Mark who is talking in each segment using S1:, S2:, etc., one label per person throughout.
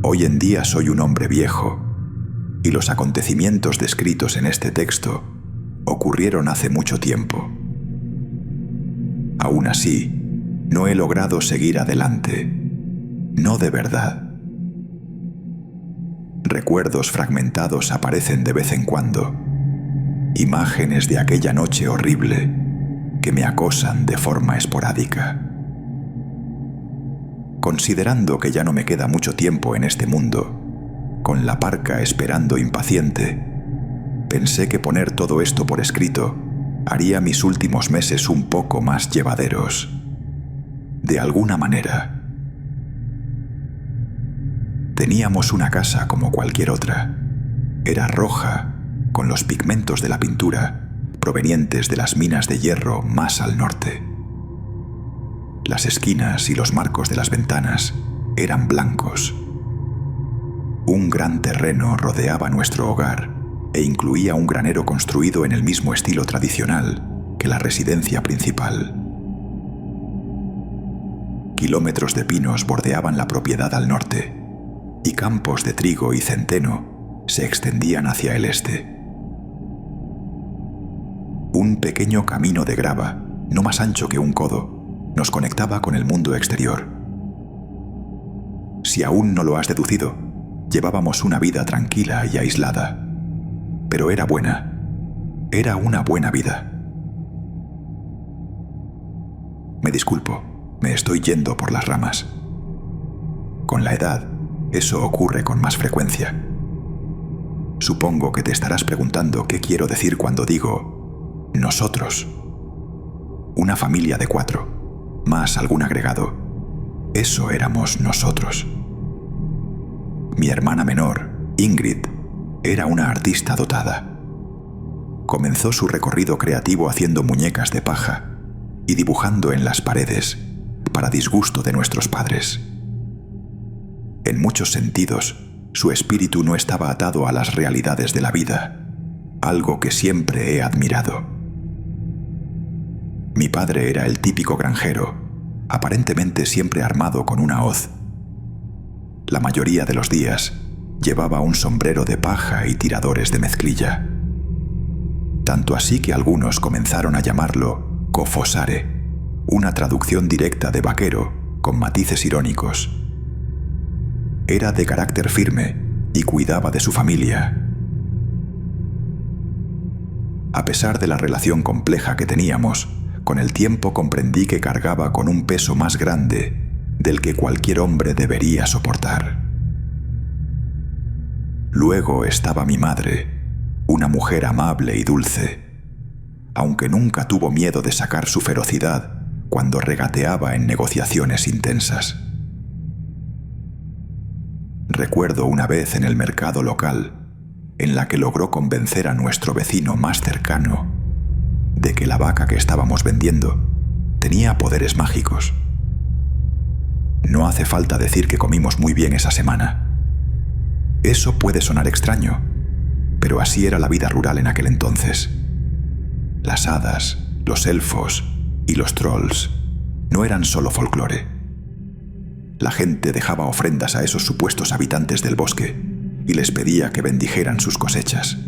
S1: Hoy en día soy un hombre viejo, y los acontecimientos descritos en este texto ocurrieron hace mucho tiempo. Aún así, no he logrado seguir adelante. No de verdad. Recuerdos fragmentados aparecen de vez en cuando. Imágenes de aquella noche horrible que me acosan de forma esporádica. Considerando que ya no me queda mucho tiempo en este mundo, con la parca esperando impaciente, pensé que poner todo esto por escrito haría mis últimos meses un poco más llevaderos. De alguna manera. Teníamos una casa como cualquier otra. Era roja, con los pigmentos de la pintura provenientes de las minas de hierro más al norte. Las esquinas y los marcos de las ventanas eran blancos. Un gran terreno rodeaba nuestro hogar e incluía un granero construido en el mismo estilo tradicional que la residencia principal. Kilómetros de pinos bordeaban la propiedad al norte y campos de trigo y centeno se extendían hacia el este. Un pequeño camino de grava, no más ancho que un codo, nos conectaba con el mundo exterior. Si aún no lo has deducido, llevábamos una vida tranquila y aislada. Pero era buena. Era una buena vida. Me disculpo, me estoy yendo por las ramas. Con la edad, eso ocurre con más frecuencia. Supongo que te estarás preguntando qué quiero decir cuando digo nosotros. Una familia de 4. Más algún agregado. Eso éramos nosotros. Mi hermana menor, Ingrid, era una artista dotada. Comenzó su recorrido creativo haciendo muñecas de paja y dibujando en las paredes, para disgusto de nuestros padres. En muchos sentidos, su espíritu no estaba atado a las realidades de la vida, algo que siempre he admirado. Mi padre era el típico granjero, aparentemente siempre armado con una hoz. La mayoría de los días llevaba un sombrero de paja y tiradores de mezclilla. Tanto así que algunos comenzaron a llamarlo cofosare, una traducción directa de vaquero con matices irónicos. Era de carácter firme y cuidaba de su familia. A pesar de la relación compleja que teníamos, con el tiempo comprendí que cargaba con un peso más grande del que cualquier hombre debería soportar. Luego estaba mi madre, una mujer amable y dulce, aunque nunca tuvo miedo de sacar su ferocidad cuando regateaba en negociaciones intensas. Recuerdo una vez en el mercado local, en la que logró convencer a nuestro vecino más cercano de que la vaca que estábamos vendiendo tenía poderes mágicos. No hace falta decir que comimos muy bien esa semana. Eso puede sonar extraño, pero así era la vida rural en aquel entonces. Las hadas, los elfos y los trolls no eran solo folclore. La gente dejaba ofrendas a esos supuestos habitantes del bosque y les pedía que bendijeran sus cosechas.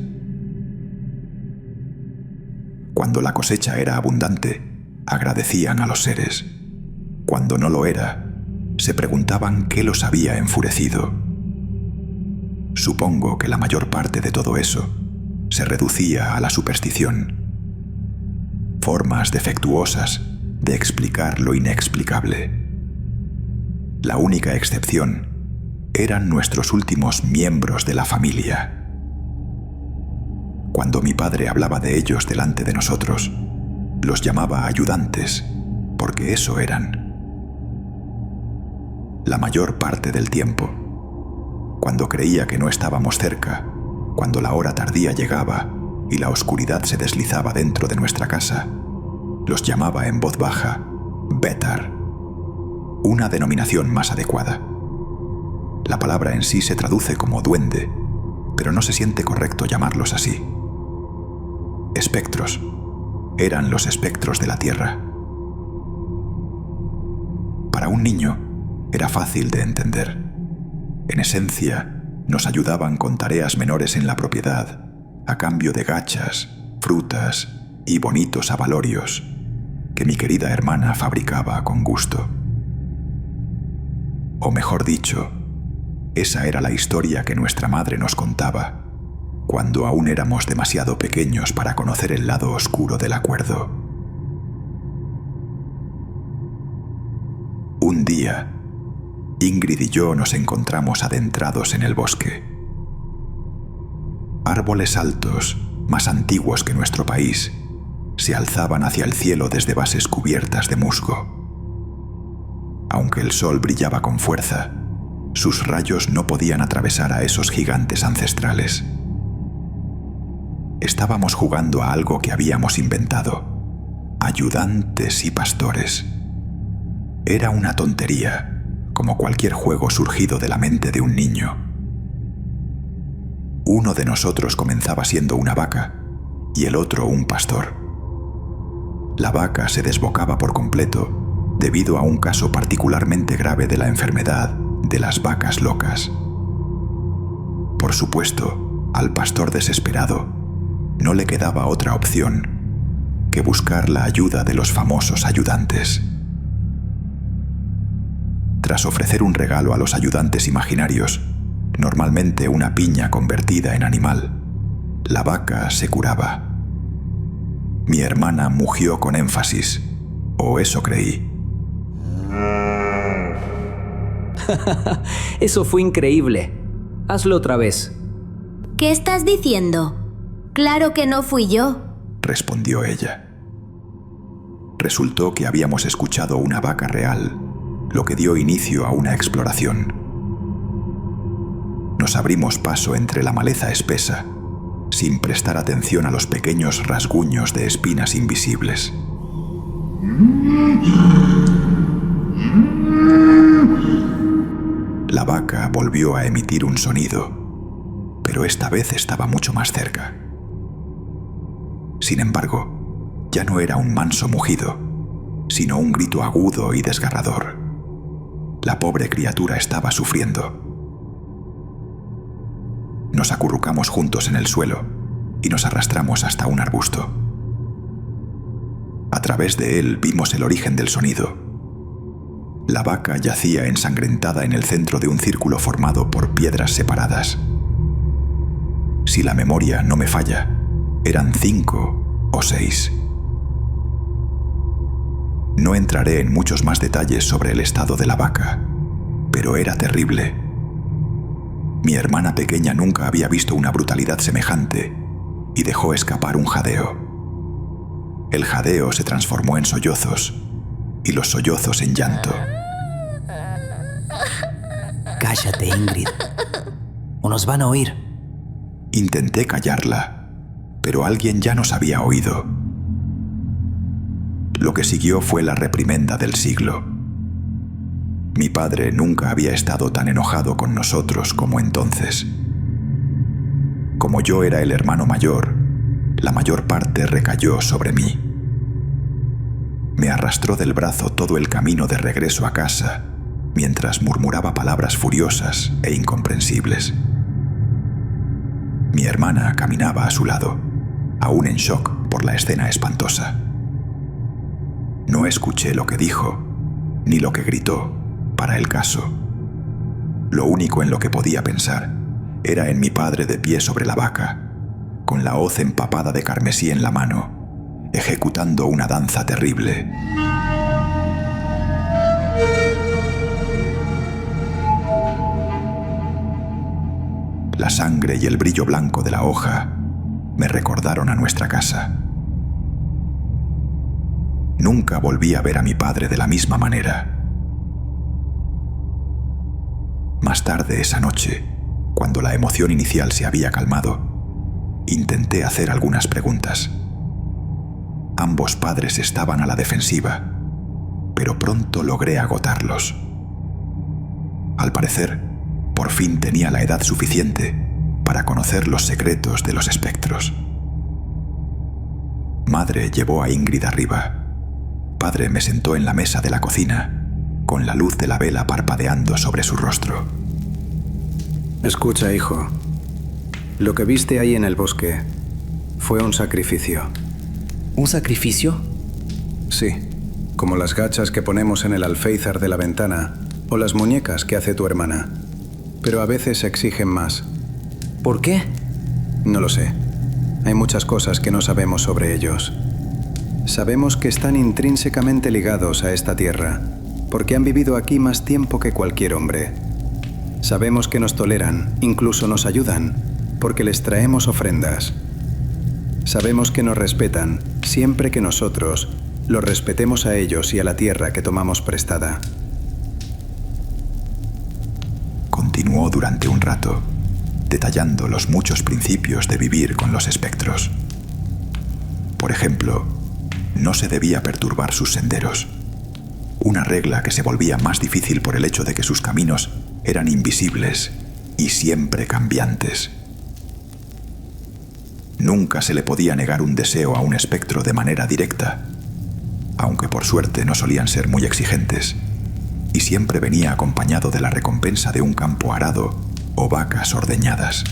S1: Cuando la cosecha era abundante, agradecían a los seres. Cuando no lo era, se preguntaban qué los había enfurecido. Supongo que la mayor parte de todo eso se reducía a la superstición. Formas defectuosas de explicar lo inexplicable. La única excepción eran nuestros últimos miembros de la familia. Cuando mi padre hablaba de ellos delante de nosotros, los llamaba ayudantes, porque eso eran. La mayor parte del tiempo, cuando creía que no estábamos cerca, cuando la hora tardía llegaba y la oscuridad se deslizaba dentro de nuestra casa, los llamaba en voz baja Betar, una denominación más adecuada. La palabra en sí se traduce como duende, pero no se siente correcto llamarlos así. Espectros. Eran los espectros de la tierra. Para un niño era fácil de entender. En esencia, nos ayudaban con tareas menores en la propiedad, a cambio de gachas, frutas y bonitos abalorios que mi querida hermana fabricaba con gusto. O mejor dicho, esa era la historia que nuestra madre nos contaba cuando aún éramos demasiado pequeños para conocer el lado oscuro del acuerdo. Un día, Ingrid y yo nos encontramos adentrados en el bosque. Árboles altos, más antiguos que nuestro país, se alzaban hacia el cielo desde bases cubiertas de musgo. Aunque el sol brillaba con fuerza, sus rayos no podían atravesar a esos gigantes ancestrales. Estábamos jugando a algo que habíamos inventado: ayudantes y pastores. Era una tontería, como cualquier juego surgido de la mente de un niño. Uno de nosotros comenzaba siendo una vaca y el otro un pastor. La vaca se desbocaba por completo debido a un caso particularmente grave de la enfermedad de las vacas locas. Por supuesto, al pastor desesperado no le quedaba otra opción que buscar la ayuda de los famosos ayudantes. Tras ofrecer un regalo a los ayudantes imaginarios, normalmente una piña convertida en animal, la vaca se curaba. Mi hermana mugió con énfasis, o eso creí.
S2: Eso fue increíble. Hazlo otra vez.
S3: ¿Qué estás diciendo? Claro que no fui yo,
S1: respondió ella. Resultó que habíamos escuchado una vaca real, lo que dio inicio a una exploración. Nos abrimos paso entre la maleza espesa, sin prestar atención a los pequeños rasguños de espinas invisibles. La vaca volvió a emitir un sonido, pero esta vez estaba mucho más cerca. Sin embargo, ya no era un manso mugido, sino un grito agudo y desgarrador. La pobre criatura estaba sufriendo. Nos acurrucamos juntos en el suelo y nos arrastramos hasta un arbusto. A través de él vimos el origen del sonido. La vaca yacía ensangrentada en el centro de un círculo formado por piedras separadas. Si la memoria no me falla, eran 5 o 6. No entraré en muchos más detalles sobre el estado de la vaca, pero era terrible. Mi hermana pequeña nunca había visto una brutalidad semejante y dejó escapar un jadeo. El jadeo se transformó en sollozos y los sollozos en llanto.
S4: Cállate, Ingrid, o nos van a oír.
S1: Intenté callarla, pero alguien ya nos había oído. Lo que siguió fue la reprimenda del siglo. Mi padre nunca había estado tan enojado con nosotros como entonces. Como yo era el hermano mayor, la mayor parte recayó sobre mí. Me arrastró del brazo todo el camino de regreso a casa, mientras murmuraba palabras furiosas e incomprensibles. Mi hermana caminaba a su lado, aún en shock por la escena espantosa. No escuché lo que dijo, ni lo que gritó, para el caso. Lo único en lo que podía pensar era en mi padre de pie sobre la vaca, con la hoz empapada de carmesí en la mano, ejecutando una danza terrible. La sangre y el brillo blanco de la hoja me recordaron a nuestra casa. Nunca volví a ver a mi padre de la misma manera. Más tarde esa noche, cuando la emoción inicial se había calmado, intenté hacer algunas preguntas. Ambos padres estaban a la defensiva, pero pronto logré agotarlos. Al parecer, por fin tenía la edad suficiente para conocer los secretos de los espectros. Madre llevó a Ingrid arriba. Padre me sentó en la mesa de la cocina, con la luz de la vela parpadeando sobre su rostro.
S5: Escucha, hijo. Lo que viste ahí en el bosque fue un sacrificio.
S2: ¿Un sacrificio?
S5: Sí, como las gachas que ponemos en el alféizar de la ventana o las muñecas que hace tu hermana. Pero a veces exigen más.
S2: ¿Por qué?
S5: No lo sé. Hay muchas cosas que no sabemos sobre ellos. Sabemos que están intrínsecamente ligados a esta tierra, porque han vivido aquí más tiempo que cualquier hombre. Sabemos que nos toleran, incluso nos ayudan, porque les traemos ofrendas. Sabemos que nos respetan, siempre que nosotros los respetemos a ellos y a la tierra que tomamos prestada.
S1: Continuó durante un rato, detallando los muchos principios de vivir con los espectros. Por ejemplo, no se debía perturbar sus senderos, una regla que se volvía más difícil por el hecho de que sus caminos eran invisibles y siempre cambiantes. Nunca se le podía negar un deseo a un espectro de manera directa, aunque por suerte no solían ser muy exigentes, y siempre venía acompañado de la recompensa de un campo arado o vacas ordeñadas.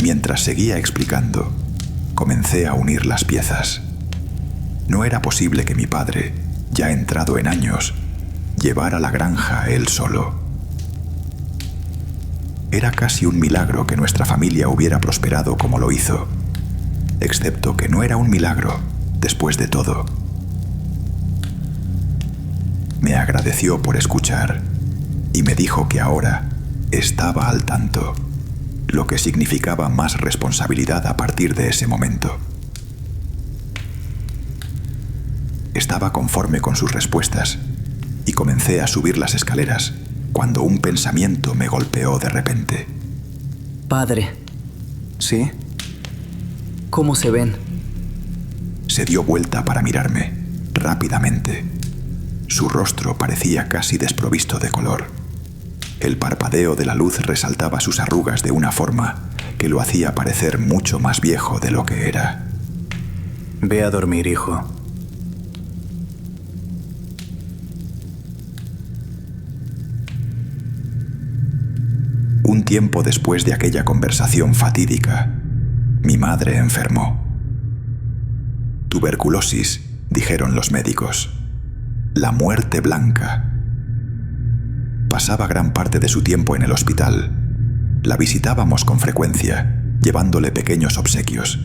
S1: Mientras seguía explicando, comencé a unir las piezas. No era posible que mi padre, ya entrado en años, llevara la granja él solo. Era casi un milagro que nuestra familia hubiera prosperado como lo hizo, excepto que no era un milagro, después de todo. Me agradeció por escuchar y me dijo que ahora estaba al tanto, lo que significaba más responsabilidad a partir de ese momento. Estaba conforme con sus respuestas y comencé a subir las escaleras cuando un pensamiento me golpeó de repente.
S2: Padre,
S5: ¿Sí?
S2: ¿cómo se ven?
S1: Se dio vuelta para mirarme, rápidamente. Su rostro parecía casi desprovisto de color. El parpadeo de la luz resaltaba sus arrugas de una forma que lo hacía parecer mucho más viejo de lo que era.
S5: Ve a dormir, hijo.
S1: Un tiempo después de aquella conversación fatídica, mi madre enfermó. Tuberculosis, dijeron los médicos. La muerte blanca. Pasaba gran parte de su tiempo en el hospital. La visitábamos con frecuencia, llevándole pequeños obsequios.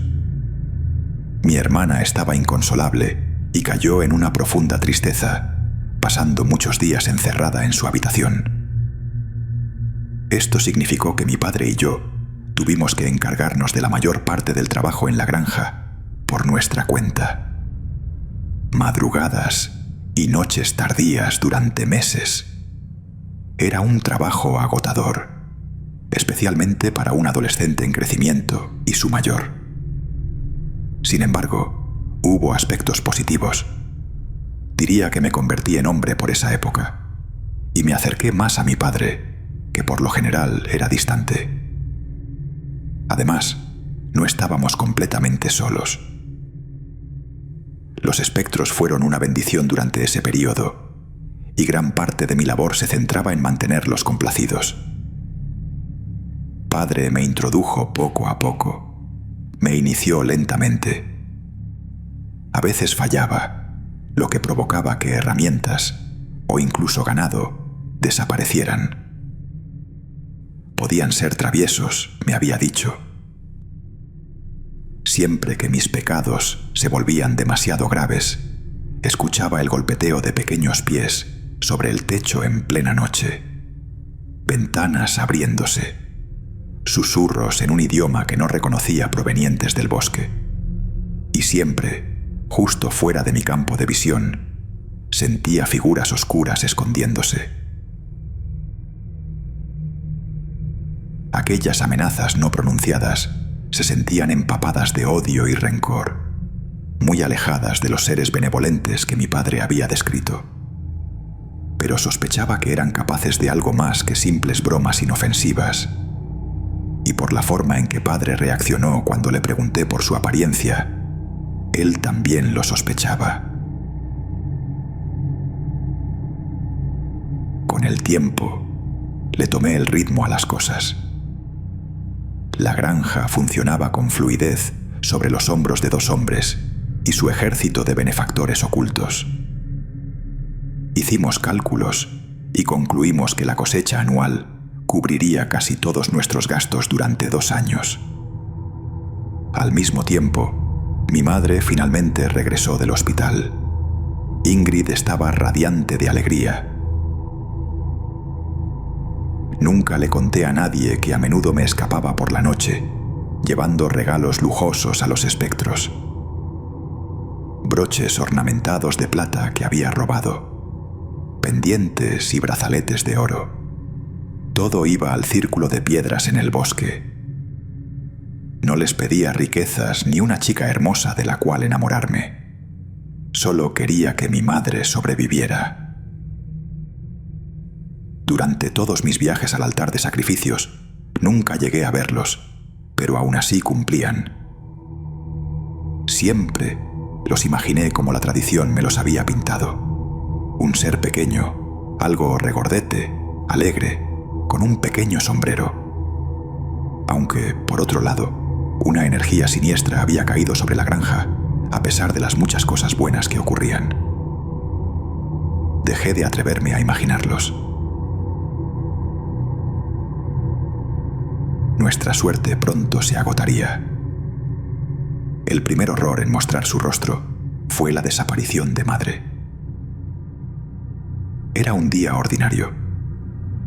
S1: Mi hermana estaba inconsolable y cayó en una profunda tristeza, pasando muchos días encerrada en su habitación. Esto significó que mi padre y yo tuvimos que encargarnos de la mayor parte del trabajo en la granja por nuestra cuenta. Madrugadas y noches tardías durante meses. Era un trabajo agotador, especialmente para un adolescente en crecimiento y su mayor. Sin embargo, hubo aspectos positivos. Diría que me convertí en hombre por esa época y me acerqué más a mi padre, que por lo general era distante. Además, no estábamos completamente solos. Los espectros fueron una bendición durante ese periodo, y gran parte de mi labor se centraba en mantenerlos complacidos. Padre me introdujo poco a poco, me inició lentamente. A veces fallaba, lo que provocaba que herramientas, o incluso ganado, desaparecieran. Podían ser traviesos, me había dicho. Siempre que mis pecados se volvían demasiado graves, escuchaba el golpeteo de pequeños pies sobre el techo en plena noche, ventanas abriéndose, susurros en un idioma que no reconocía provenientes del bosque. Y siempre, justo fuera de mi campo de visión, sentía figuras oscuras escondiéndose. Aquellas amenazas no pronunciadas se sentían empapadas de odio y rencor, muy alejadas de los seres benevolentes que mi padre había descrito. Pero sospechaba que eran capaces de algo más que simples bromas inofensivas. Y por la forma en que padre reaccionó cuando le pregunté por su apariencia, él también lo sospechaba. Con el tiempo, le tomé el ritmo a las cosas. La granja funcionaba con fluidez sobre los hombros de 2 hombres y su ejército de benefactores ocultos. Hicimos cálculos y concluimos que la cosecha anual cubriría casi todos nuestros gastos durante 2 años. Al mismo tiempo, mi madre finalmente regresó del hospital. Ingrid estaba radiante de alegría. Nunca le conté a nadie que a menudo me escapaba por la noche, llevando regalos lujosos a los espectros. Broches ornamentados de plata que había robado, pendientes y brazaletes de oro. Todo iba al círculo de piedras en el bosque. No les pedía riquezas ni una chica hermosa de la cual enamorarme. Solo quería que mi madre sobreviviera. Durante todos mis viajes al altar de sacrificios, nunca llegué a verlos, pero aún así cumplían. Siempre los imaginé como la tradición me los había pintado. Un ser pequeño, algo regordete, alegre, con un pequeño sombrero. Aunque, por otro lado, una energía siniestra había caído sobre la granja, a pesar de las muchas cosas buenas que ocurrían. Dejé de atreverme a imaginarlos. Nuestra suerte pronto se agotaría. El primer horror en mostrar su rostro fue la desaparición de madre. Era un día ordinario.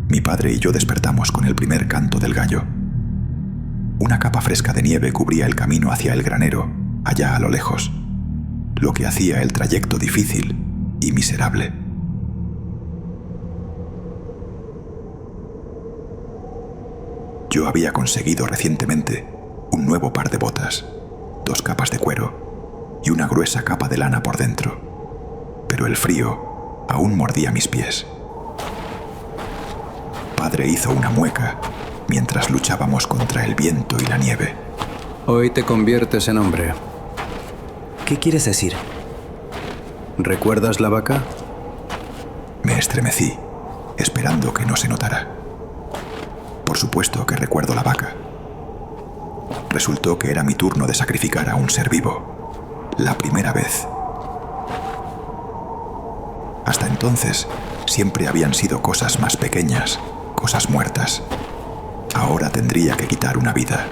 S1: Mi padre y yo despertamos con el primer canto del gallo. Una capa fresca de nieve cubría el camino hacia el granero, allá a lo lejos, lo que hacía el trayecto difícil y miserable. Yo había conseguido recientemente un nuevo par de botas, 2 capas de cuero y una gruesa capa de lana por dentro, pero el frío aún mordía mis pies. Padre hizo una mueca mientras luchábamos contra el viento y la nieve.
S5: Hoy te conviertes en hombre.
S2: ¿Qué quieres decir?
S5: ¿Recuerdas la vaca?
S1: Me estremecí, esperando que no se notara. Por supuesto que recuerdo la vaca. Resultó que era mi turno de sacrificar a un ser vivo. La primera vez. Hasta entonces, siempre habían sido cosas más pequeñas, cosas muertas. Ahora tendría que quitar una vida.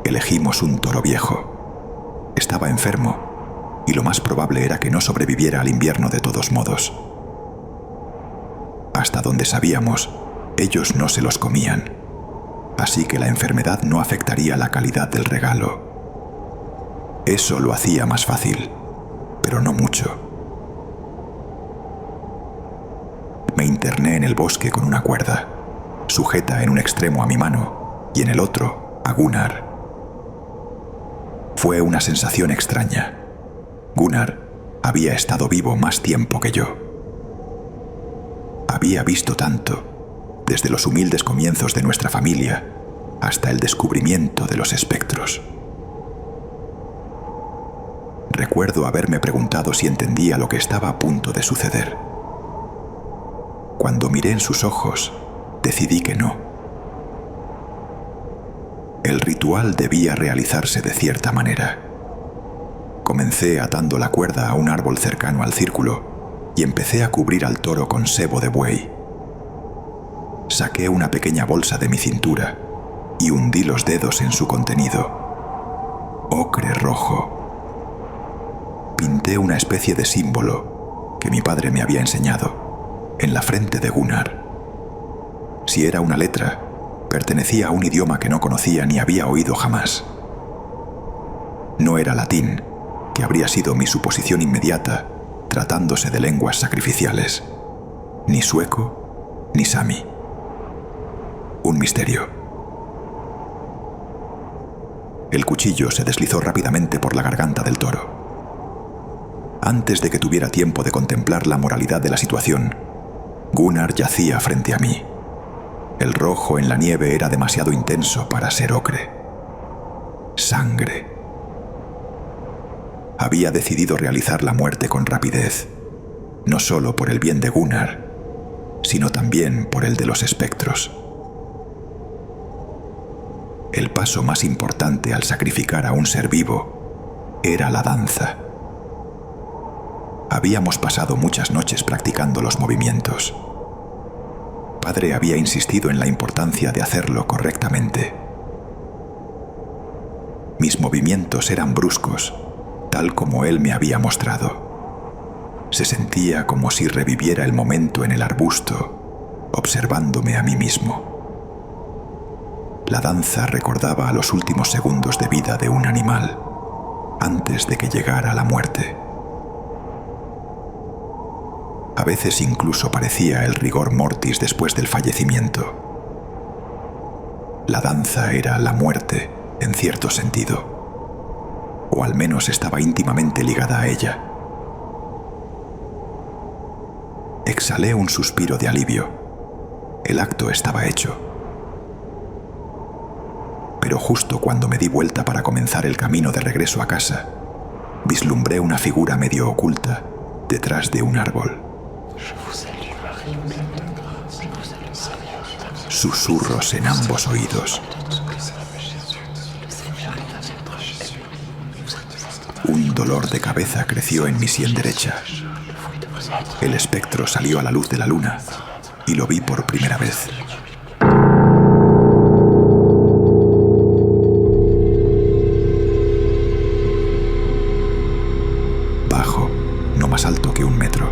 S1: Elegimos un toro viejo. Estaba enfermo, y lo más probable era que no sobreviviera al invierno de todos modos. Hasta donde sabíamos, ellos no se los comían, así que la enfermedad no afectaría la calidad del regalo. Eso lo hacía más fácil, pero no mucho. Me interné en el bosque con una cuerda, sujeta en un extremo a mi mano y en el otro a Gunnar. Fue una sensación extraña. Gunnar había estado vivo más tiempo que yo. Había visto tanto, desde los humildes comienzos de nuestra familia hasta el descubrimiento de los espectros. Recuerdo haberme preguntado si entendía lo que estaba a punto de suceder. Cuando miré en sus ojos, decidí que no. El ritual debía realizarse de cierta manera. Comencé atando la cuerda a un árbol cercano al círculo y empecé a cubrir al toro con sebo de buey. Saqué una pequeña bolsa de mi cintura y hundí los dedos en su contenido. Ocre rojo. Pinté una especie de símbolo que mi padre me había enseñado en la frente de Gunnar. Si era una letra, pertenecía a un idioma que no conocía ni había oído jamás. No era latín, que habría sido mi suposición inmediata tratándose de lenguas sacrificiales. Ni sueco, ni sami. Un misterio. El cuchillo se deslizó rápidamente por la garganta del toro. Antes de que tuviera tiempo de contemplar la moralidad de la situación, Gunnar yacía frente a mí. El rojo en la nieve era demasiado intenso para ser ocre. Sangre. Había decidido realizar la muerte con rapidez. no solo por el bien de Gunnar, sino también por el de los espectros. El paso más importante al sacrificar a un ser vivo era la danza. Habíamos pasado muchas noches practicando los movimientos. Padre había insistido en la importancia de hacerlo correctamente. Mis movimientos eran bruscos, tal como él me había mostrado. Se sentía como si reviviera el momento en el arbusto, observándome a mí mismo. La danza recordaba a los últimos segundos de vida de un animal, antes de que llegara la muerte. A veces incluso parecía el rigor mortis después del fallecimiento. La danza era la muerte, en cierto sentido, o al menos estaba íntimamente ligada a ella. Exhalé un suspiro de alivio. El acto estaba hecho. Pero justo cuando me di vuelta para comenzar el camino de regreso a casa, vislumbré una figura medio oculta detrás de un árbol. Susurros en ambos oídos. Un dolor de cabeza creció en mi sien derecha. El espectro salió a la luz de la luna y lo vi por primera vez. Bajo, no más alto que 1 metro.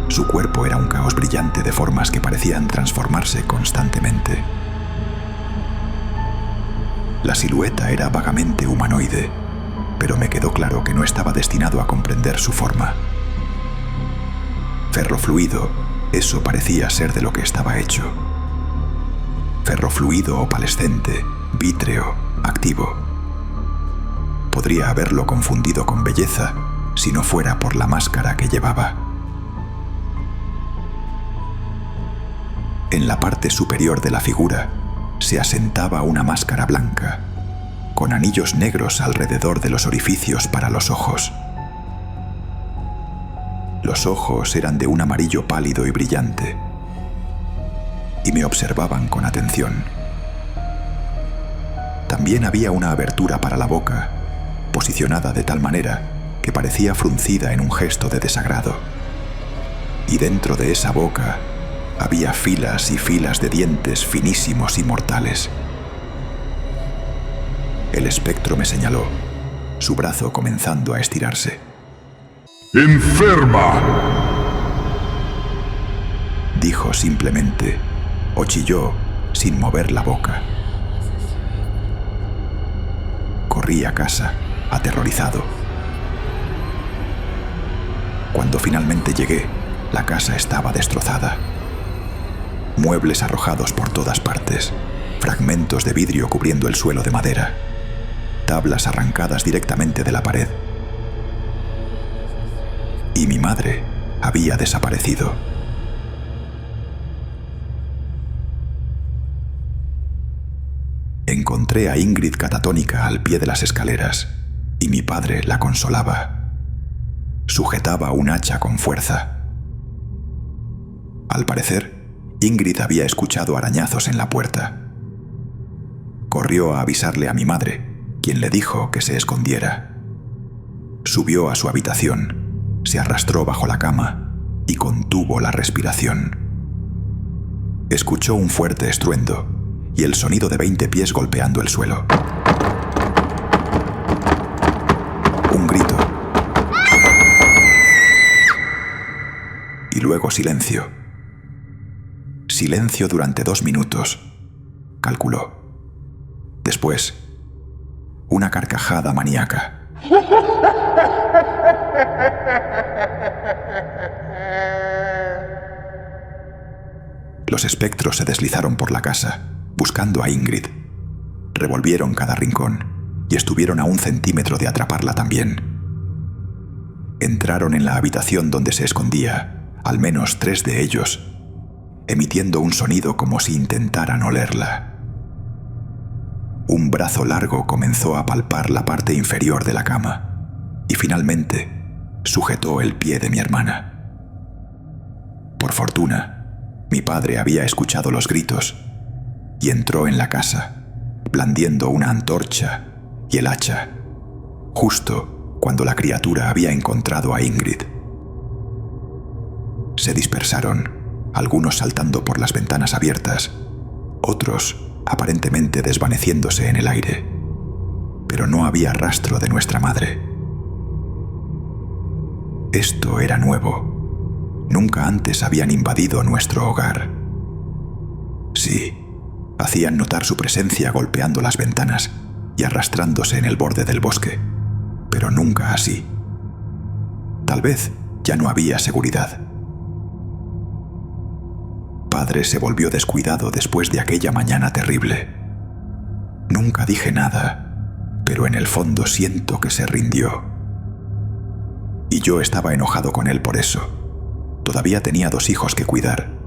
S1: Su cuerpo era un caos brillante de formas que parecían transformarse constantemente. La silueta era vagamente humanoide, pero me quedó claro que no estaba destinado a comprender su forma. Ferrofluido, eso parecía ser de lo que estaba hecho. Ferrofluido opalescente, vítreo, activo. Podría haberlo confundido con belleza si no fuera por la máscara que llevaba. En la parte superior de la figura se asentaba una máscara blanca, con anillos negros alrededor de los orificios para los ojos. Los ojos eran de un amarillo pálido y brillante, y me observaban con atención. También había una abertura para la boca, posicionada de tal manera que parecía fruncida en un gesto de desagrado. Y dentro de esa boca había filas y filas de dientes finísimos y mortales. El espectro me señaló, su brazo comenzando a estirarse.
S6: ¡Enferma!,
S1: dijo simplemente, o chilló sin mover la boca. Corrí a casa, aterrorizado. Cuando finalmente llegué, la casa estaba destrozada. Muebles arrojados por todas partes, fragmentos de vidrio cubriendo el suelo de madera, tablas arrancadas directamente de la pared. Y mi madre había desaparecido. Encontré a Ingrid catatónica al pie de las escaleras y mi padre la consolaba. Sujetaba un hacha con fuerza. Al parecer, Ingrid había escuchado arañazos en la puerta. Corrió a avisarle a mi madre, quien le dijo que se escondiera. Subió a su habitación, se arrastró bajo la cama y contuvo la respiración. Escuchó un fuerte estruendo y el sonido de 20 pies golpeando el suelo. Un grito. Y luego silencio. Silencio durante 2 minutos, calculó. Después, una carcajada maníaca. Los espectros se deslizaron por la casa, buscando a Ingrid. Revolvieron cada rincón y estuvieron a 1 centímetro de atraparla también. Entraron en la habitación donde se escondía, al menos 3 de ellos, emitiendo un sonido como si intentaran olerla. Un brazo largo comenzó a palpar la parte inferior de la cama y finalmente sujetó el pie de mi hermana. Por fortuna, mi padre había escuchado los gritos y entró en la casa, blandiendo una antorcha y el hacha, justo cuando la criatura había encontrado a Ingrid. Se dispersaron, algunos saltando por las ventanas abiertas, otros aparentemente desvaneciéndose en el aire, pero no había rastro de nuestra madre. Esto era nuevo. Nunca antes habían invadido nuestro hogar. Sí, hacían notar su presencia golpeando las ventanas y arrastrándose en el borde del bosque, pero nunca así. Tal vez ya no había seguridad. Padre se volvió descuidado después de aquella mañana terrible. Nunca dije nada, pero en el fondo siento que se rindió. Y yo estaba enojado con él por eso. Todavía tenía 2 hijos que cuidar,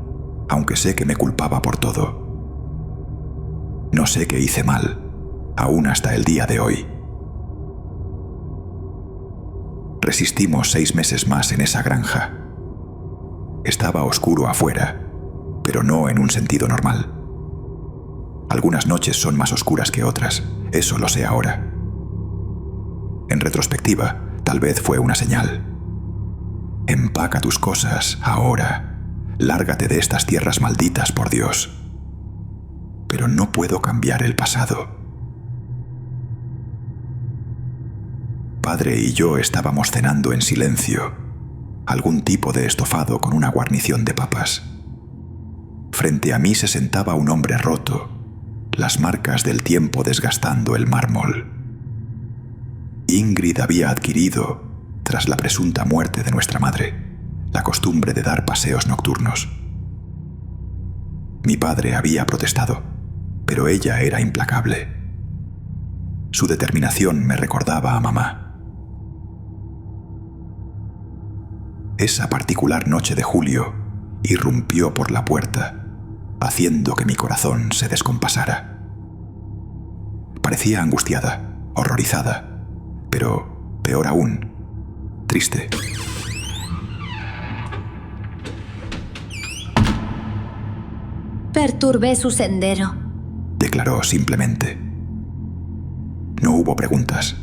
S1: aunque sé que me culpaba por todo. No sé qué hice mal, aún hasta el día de hoy. Resistimos 6 meses más en esa granja. Estaba oscuro afuera, pero no en un sentido normal. Algunas noches son más oscuras que otras, eso lo sé ahora. En retrospectiva, tal vez fue una señal. Empaca tus cosas ahora. Lárgate de estas tierras malditas, por Dios. Pero no puedo cambiar el pasado. Padre y yo estábamos cenando en silencio, algún tipo de estofado con una guarnición de papas. Frente a mí se sentaba un hombre roto, las marcas del tiempo desgastando el mármol. Ingrid había adquirido, tras la presunta muerte de nuestra madre, la costumbre de dar paseos nocturnos. Mi padre había protestado, pero ella era implacable. Su determinación me recordaba a mamá. Esa particular noche de julio irrumpió por la puerta, haciendo que mi corazón se descompasara. Parecía angustiada, horrorizada, pero, peor aún, triste.
S3: Perturbé su sendero,
S1: declaró simplemente. No hubo preguntas.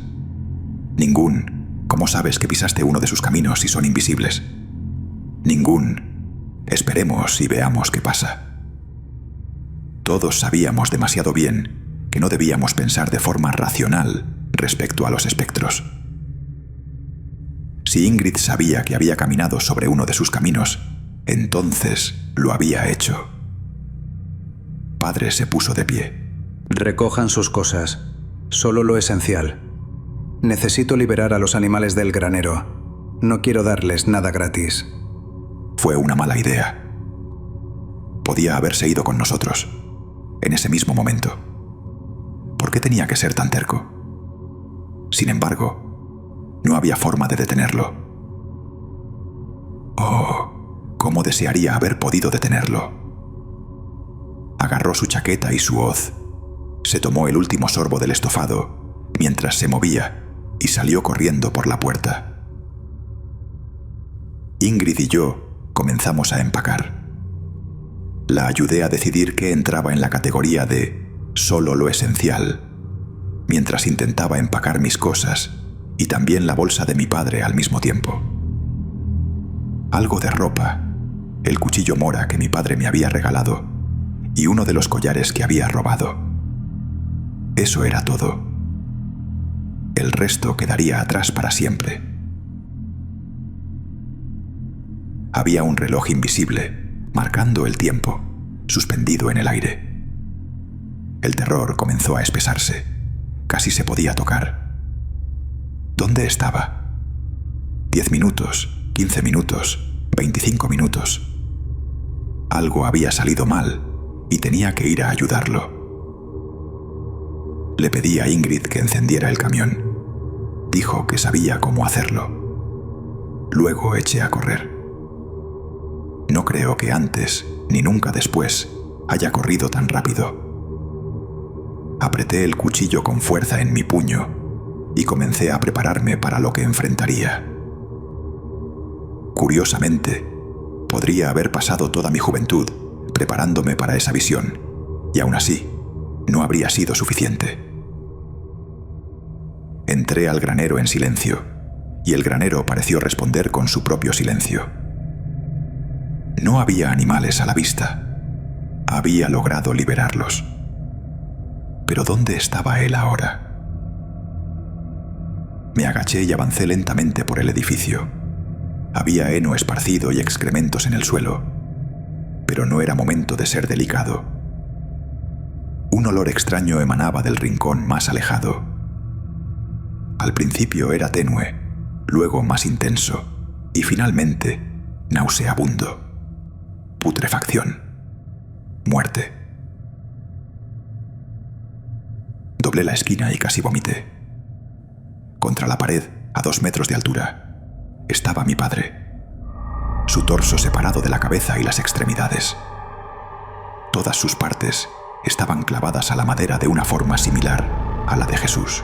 S1: ¿Cómo sabes que pisaste uno de sus caminos si son invisibles? Esperemos y veamos qué pasa. Todos sabíamos demasiado bien que no debíamos pensar de forma racional respecto a los espectros. Si Ingrid sabía que había caminado sobre uno de sus caminos, entonces lo había hecho. Padre se puso de pie.
S5: Recojan sus cosas, solo lo esencial. Necesito liberar a los animales del granero. No quiero darles nada gratis.
S1: Fue una mala idea. Podía haberse ido con nosotros, en ese mismo momento. ¿Por qué tenía que ser tan terco? Sin embargo, no había forma de detenerlo. Oh, cómo desearía haber podido detenerlo. Agarró su chaqueta y su hoz. Se tomó el último sorbo del estofado mientras se movía y salió corriendo por la puerta. Ingrid y yo comenzamos a empacar. La ayudé a decidir qué entraba en la categoría de solo lo esencial, mientras intentaba empacar mis cosas y también la bolsa de mi padre al mismo tiempo. Algo de ropa, el cuchillo mora que mi padre me había regalado y uno de los collares que había robado. Eso era todo. El resto quedaría atrás para siempre. Había un reloj invisible, marcando el tiempo, suspendido en el aire. El terror comenzó a espesarse. Casi se podía tocar. ¿Dónde estaba? 10 minutos, 15 minutos, 25 minutos. Algo había salido mal y tenía que ir a ayudarlo. Le pedí a Ingrid que encendiera el camión. Dijo que sabía cómo hacerlo. Luego eché a correr. No creo que antes, ni nunca después, haya corrido tan rápido. Apreté el cuchillo con fuerza en mi puño y comencé a prepararme para lo que enfrentaría. Curiosamente, podría haber pasado toda mi juventud preparándome para esa visión, y aún así, no habría sido suficiente. Entré al granero en silencio, y el granero pareció responder con su propio silencio. No había animales a la vista. Había logrado liberarlos. Pero ¿dónde estaba él ahora? Me agaché y avancé lentamente por el edificio. Había heno esparcido y excrementos en el suelo, pero no era momento de ser delicado. Un olor extraño emanaba del rincón más alejado. Al principio era tenue, luego más intenso y finalmente nauseabundo. Putrefacción. Muerte. Doblé la esquina y casi vomité. Contra la pared, a 2 metros de altura, estaba mi padre. Su torso separado de la cabeza y las extremidades. Todas sus partes estaban clavadas a la madera de una forma similar a la de Jesús.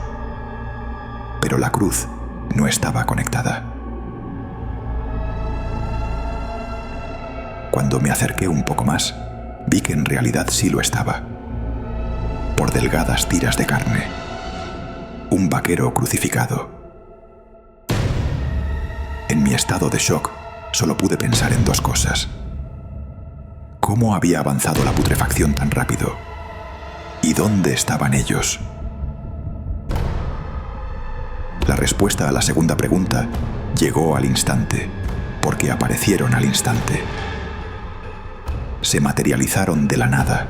S1: Pero la cruz no estaba conectada. Cuando me acerqué un poco más, vi que en realidad sí lo estaba. Por delgadas tiras de carne. Un vaquero crucificado. En mi estado de shock, solo pude pensar en 2 cosas. ¿Cómo había avanzado la putrefacción tan rápido? ¿Y dónde estaban ellos? La respuesta a la segunda pregunta llegó al instante, porque aparecieron al instante. Se materializaron de la nada.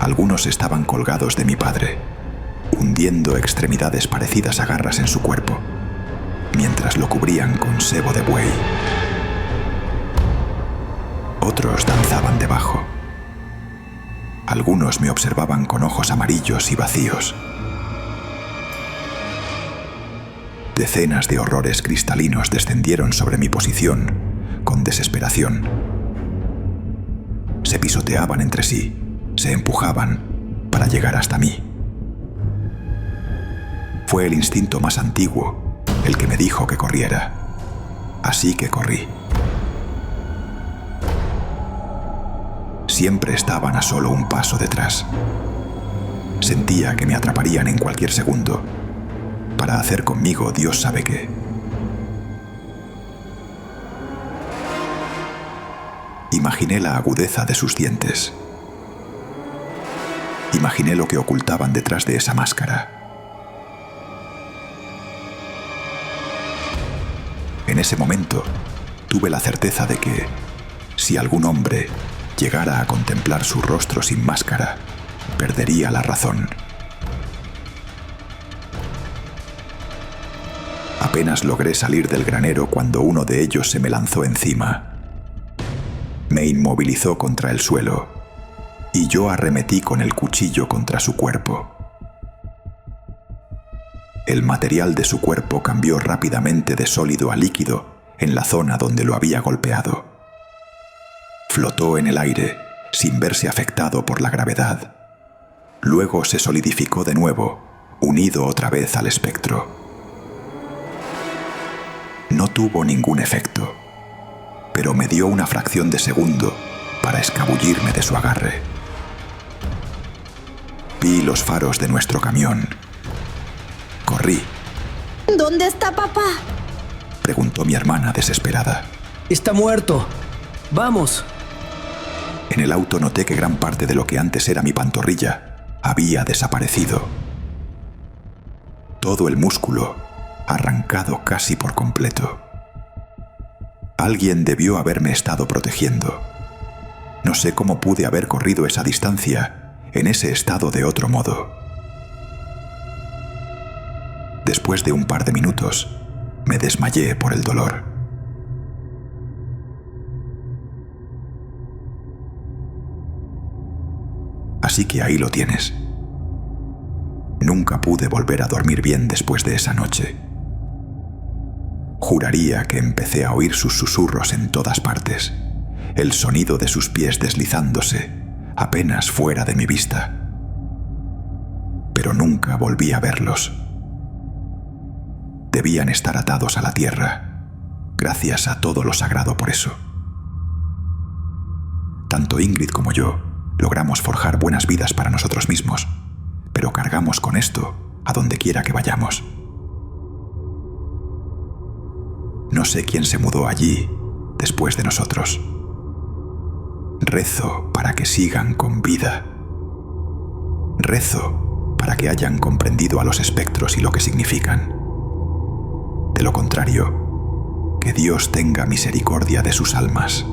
S1: Algunos estaban colgados de mi padre, hundiendo extremidades parecidas a garras en su cuerpo, mientras lo cubrían con sebo de buey. Otros danzaban debajo. Algunos me observaban con ojos amarillos y vacíos. Decenas de horrores cristalinos descendieron sobre mi posición con desesperación. Se pisoteaban entre sí, se empujaban para llegar hasta mí. Fue el instinto más antiguo el que me dijo que corriera. Así que corrí. Siempre estaban a solo un paso detrás. Sentía que me atraparían en cualquier segundo para hacer conmigo Dios sabe qué. Imaginé la agudeza de sus dientes. Imaginé lo que ocultaban detrás de esa máscara. En ese momento, tuve la certeza de que, si algún hombre llegara a contemplar su rostro sin máscara, perdería la razón. Apenas logré salir del granero cuando uno de ellos se me lanzó encima. Me inmovilizó contra el suelo y yo arremetí con el cuchillo contra su cuerpo. El material de su cuerpo cambió rápidamente de sólido a líquido en la zona donde lo había golpeado. Flotó en el aire sin verse afectado por la gravedad. Luego se solidificó de nuevo, unido otra vez al espectro. No tuvo ningún efecto, pero me dio una fracción de segundo para escabullirme de su agarre. Vi los faros de nuestro camión. Corrí.
S3: ¿Dónde está papá?
S1: Preguntó mi hermana desesperada.
S2: Está muerto. Vamos.
S1: En el auto noté que gran parte de lo que antes era mi pantorrilla había desaparecido. Todo el músculo arrancado casi por completo. Alguien debió haberme estado protegiendo. No sé cómo pude haber corrido esa distancia en ese estado de otro modo. Después de un par de minutos, me desmayé por el dolor. Así que ahí lo tienes. Nunca pude volver a dormir bien después de esa noche. Juraría que empecé a oír sus susurros en todas partes, el sonido de sus pies deslizándose, apenas fuera de mi vista. Pero nunca volví a verlos. Debían estar atados a la tierra, Gracias a todo lo sagrado por eso. Tanto Ingrid como yo logramos forjar buenas vidas para nosotros mismos, pero cargamos con esto a donde quiera que vayamos. No sé quién se mudó allí después de nosotros. Rezo para que sigan con vida. Rezo para que hayan comprendido a los espectros y lo que significan. De lo contrario, que Dios tenga misericordia de sus almas.